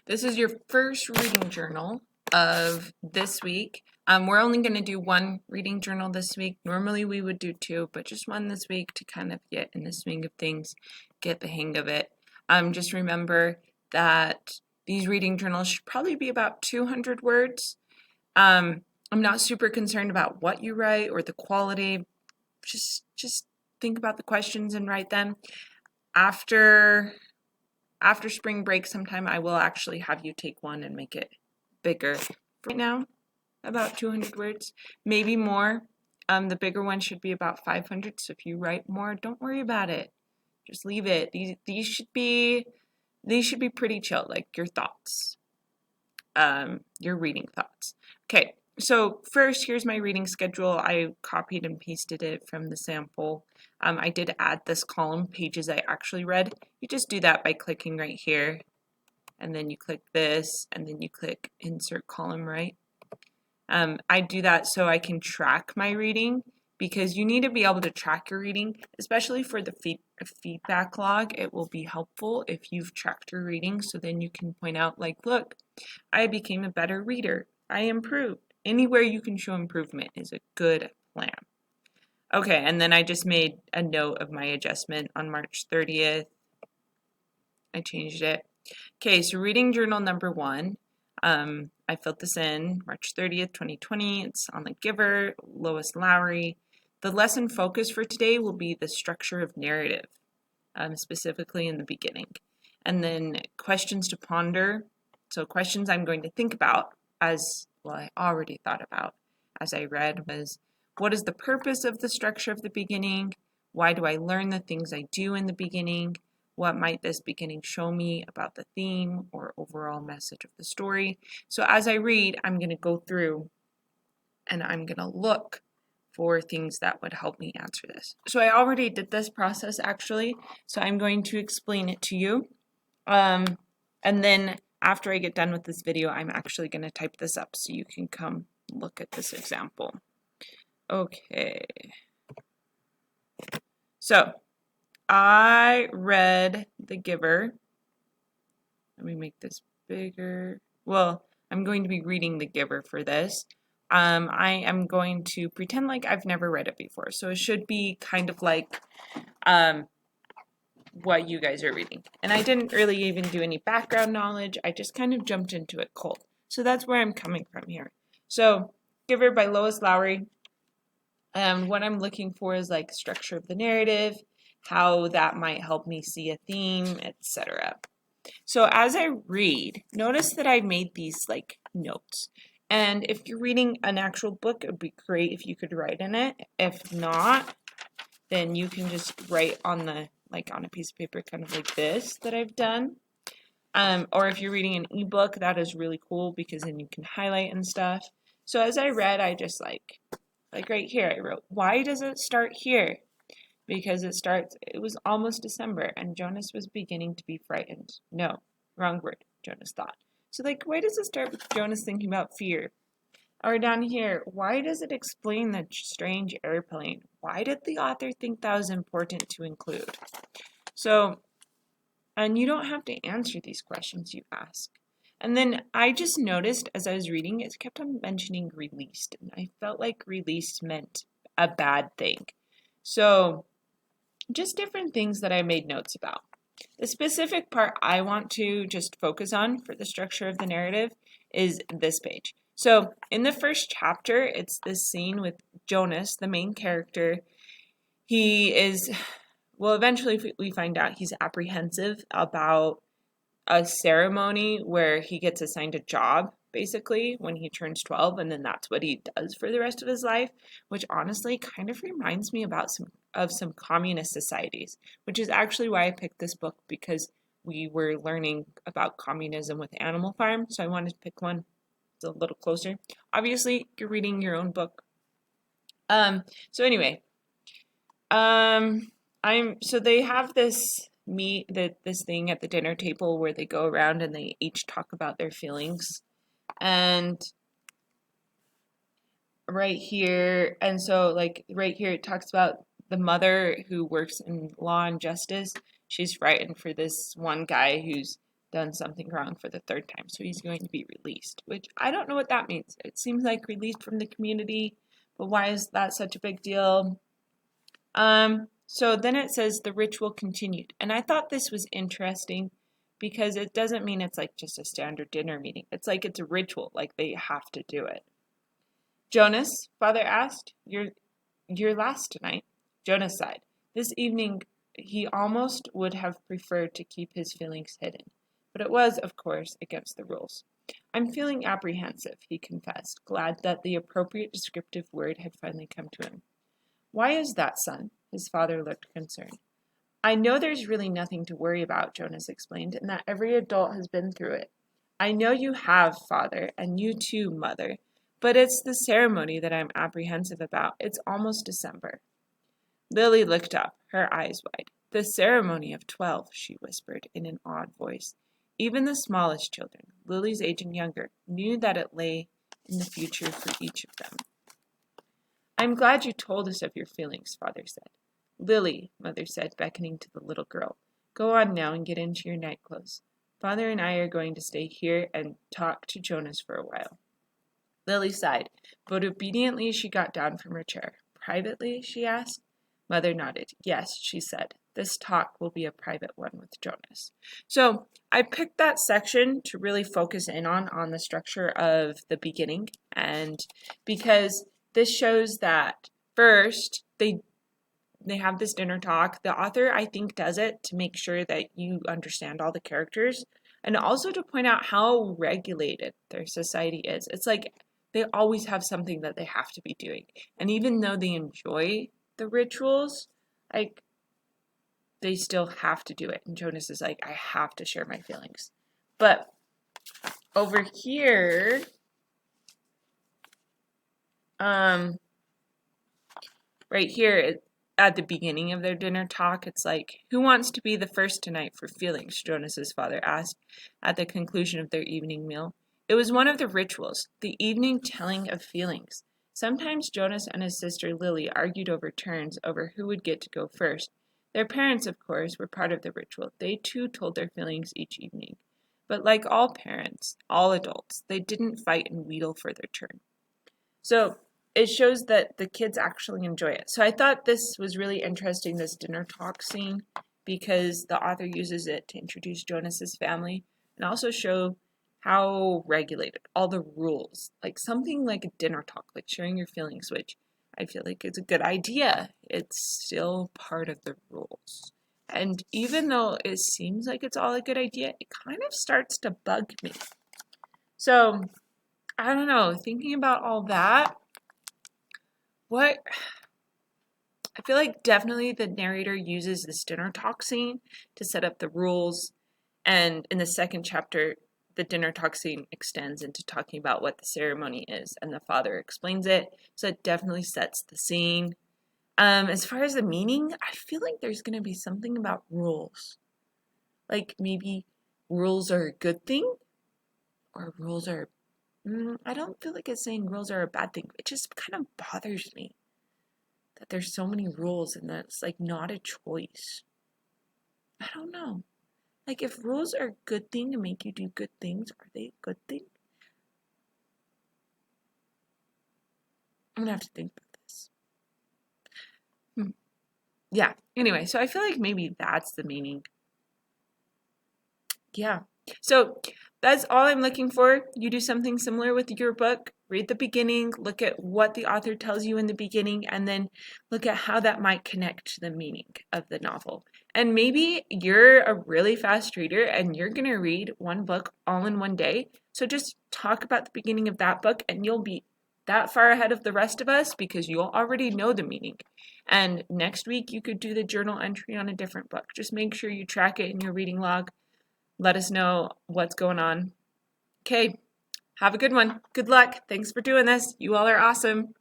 This is your first reading journal of this week. We're only going to do one reading journal this week. Normally we would do two, but just one this week to kind of get in the swing of things, get the hang of it. Just remember that these reading journals should probably be about 200 words. I'm not super concerned about what you write or the quality. Just think about the questions and write them. After spring break sometime, I will actually have you take one and make it bigger. Right now, about 200 words, maybe more. The bigger one should be about 500, so if you write more, don't worry about it. Just leave it. These should be pretty chill, like your thoughts, your reading thoughts. Okay, so first, here's my reading schedule. I copied and pasted it from the sample. I did add this column, pages I actually read. You just do that by clicking right here, and then you click this, and then you click insert column right. I do that so I can track my reading, because you need to be able to track your reading, especially for the feedback log. It will be helpful if you've tracked your reading, so then you can point out, like, look, I became a better reader. I improved. Anywhere you can show improvement is a good plan. Okay, and then I just made a note of my adjustment on March 30th. I changed it. Okay, so reading journal number 1. I filled this in March 30th, 2020. It's on The Giver, Lois Lowry. The lesson focus for today will be the structure of narrative, specifically in the beginning. And then questions to ponder. So questions I'm going to think about I already thought about as I read was, what is the purpose of the structure of the beginning? Why do I learn the things I do in the beginning? What might this beginning show me about the theme or overall message of the story? So as I read, I'm going to go through and I'm going to look for things that would help me answer this. So I already did this process actually, so I'm going to explain it to you. And then after I get done with this video, I'm actually going to type this up so you can come look at this example. Okay. So I read The Giver. Let me make this bigger. Well, I'm going to be reading The Giver for this. I am going to pretend like I've never read it before. So it should be kind of like what you guys are reading. And I didn't really even do any background knowledge. I just kind of jumped into it cold. So that's where I'm coming from here. So Giver by Lois Lowry. What I'm looking for is like structure of the narrative, how that might help me see a theme, etc. So as I read, notice that I made these like notes. And if you're reading an actual book, it would be great if you could write in it. If not, then you can just write on the on a piece of paper, kind of like this that I've done. Or if you're reading an ebook, that is really cool because then you can highlight and stuff. So as I read, I just like right here, I wrote, why does it start here? Because it was almost December and Jonas was beginning to be frightened. No, wrong word, Jonas thought. So why does it start with Jonas thinking about fear? Or down here, why does it explain the strange airplane? Why did the author think that was important to include? So, and you don't have to answer these questions you ask. And then I just noticed as I was reading, it kept on mentioning released. And I felt like released meant a bad thing. So just different things that I made notes about. The specific part I want to just focus on for the structure of the narrative is this page. So in the first chapter, it's this scene with Jonas, the main character. He is, well, eventually we find out he's apprehensive about a ceremony where he gets assigned a job, basically, when he turns 12, and then that's what he does for the rest of his life, which honestly kind of reminds me about some communist societies, which is actually why I picked this book, because we were learning about communism with Animal Farm, so I wanted to pick one that's a little closer. Obviously, you're reading your own book. So anyway, so they have this this thing at the dinner table where they go around and they each talk about their feelings. And right here, right here it talks about the mother who works in law and justice. She's frightened for this one guy who's done something wrong for the third time, so he's going to be released, which I don't know what that means. It seems like released from the community, but why is that such a big deal? So then it says the ritual continued, and I thought this was interesting because it doesn't mean it's like just a standard dinner meeting. It's like it's a ritual, like they have to do it. Jonas, Father asked, you're last tonight. Jonas sighed. This evening he almost would have preferred to keep his feelings hidden, but it was, of course, against the rules. I'm feeling apprehensive, he confessed, glad that the appropriate descriptive word had finally come to him. Why is that, son? His father looked concerned. I know there's really nothing to worry about, Jonas explained, and that every adult has been through it. I know you have, Father, and you too, Mother, but it's the ceremony that I'm apprehensive about. It's almost December. Lily looked up, her eyes wide. The ceremony of 12, she whispered in an awed voice. Even the smallest children, Lily's age and younger, knew that it lay in the future for each of them. I'm glad you told us of your feelings, Father said. Lily, Mother said, beckoning to the little girl, go on now and get into your night clothes. Father and I are going to stay here and talk to Jonas for a while. Lily sighed, but obediently she got down from her chair. Privately, she asked. Mother nodded. Yes, she said. This talk will be a private one with Jonas. So I picked that section to really focus in on the structure of the beginning, and because this shows that first they have this dinner talk. The author, I think, does it to make sure that you understand all the characters and also to point out how regulated their society is. It's like they always have something that they have to be doing. And even though they enjoy the rituals, like they still have to do it. And Jonas is like, I have to share my feelings. But over here, right here, at the beginning of their dinner talk, it's like, who wants to be the first tonight for feelings? Jonas's father asked at the conclusion of their evening meal. It was one of the rituals, the evening telling of feelings. Sometimes Jonas and his sister Lily argued over turns over who would get to go first. Their parents, of course, were part of the ritual. They too told their feelings each evening. But like all parents, all adults, they didn't fight and wheedle for their turn. So it shows that the kids actually enjoy it. So I thought this was really interesting, this dinner talk scene, because the author uses it to introduce Jonas's family and also show how regulated, all the rules, like something like a dinner talk, like sharing your feelings, which I feel like is a good idea. It's still part of the rules. And even though it seems like it's all a good idea, it kind of starts to bug me. So I don't know, thinking about all that, I feel like definitely the narrator uses this dinner talk scene to set up the rules, and in the second chapter, the dinner talk scene extends into talking about what the ceremony is, and the father explains it, so it definitely sets the scene. As far as the meaning, I feel like there's going to be something about rules. Like maybe rules are a good thing, or rules are I don't feel like it's saying rules are a bad thing. It just kind of bothers me that there's so many rules and that it's like not a choice. I don't know. Like if rules are a good thing to make you do good things, are they a good thing? I'm gonna have to think about this. Yeah. Anyway, so I feel like maybe that's the meaning. Yeah. So that's all I'm looking for. You do something similar with your book. Read the beginning, look at what the author tells you in the beginning, and then look at how that might connect to the meaning of the novel. And maybe you're a really fast reader and you're going to read one book all in one day. So just talk about the beginning of that book and you'll be that far ahead of the rest of us because you'll already know the meaning. And next week you could do the journal entry on a different book. Just make sure you track it in your reading log. Let us know what's going on. Okay, have a good one. Good luck. Thanks for doing this. You all are awesome.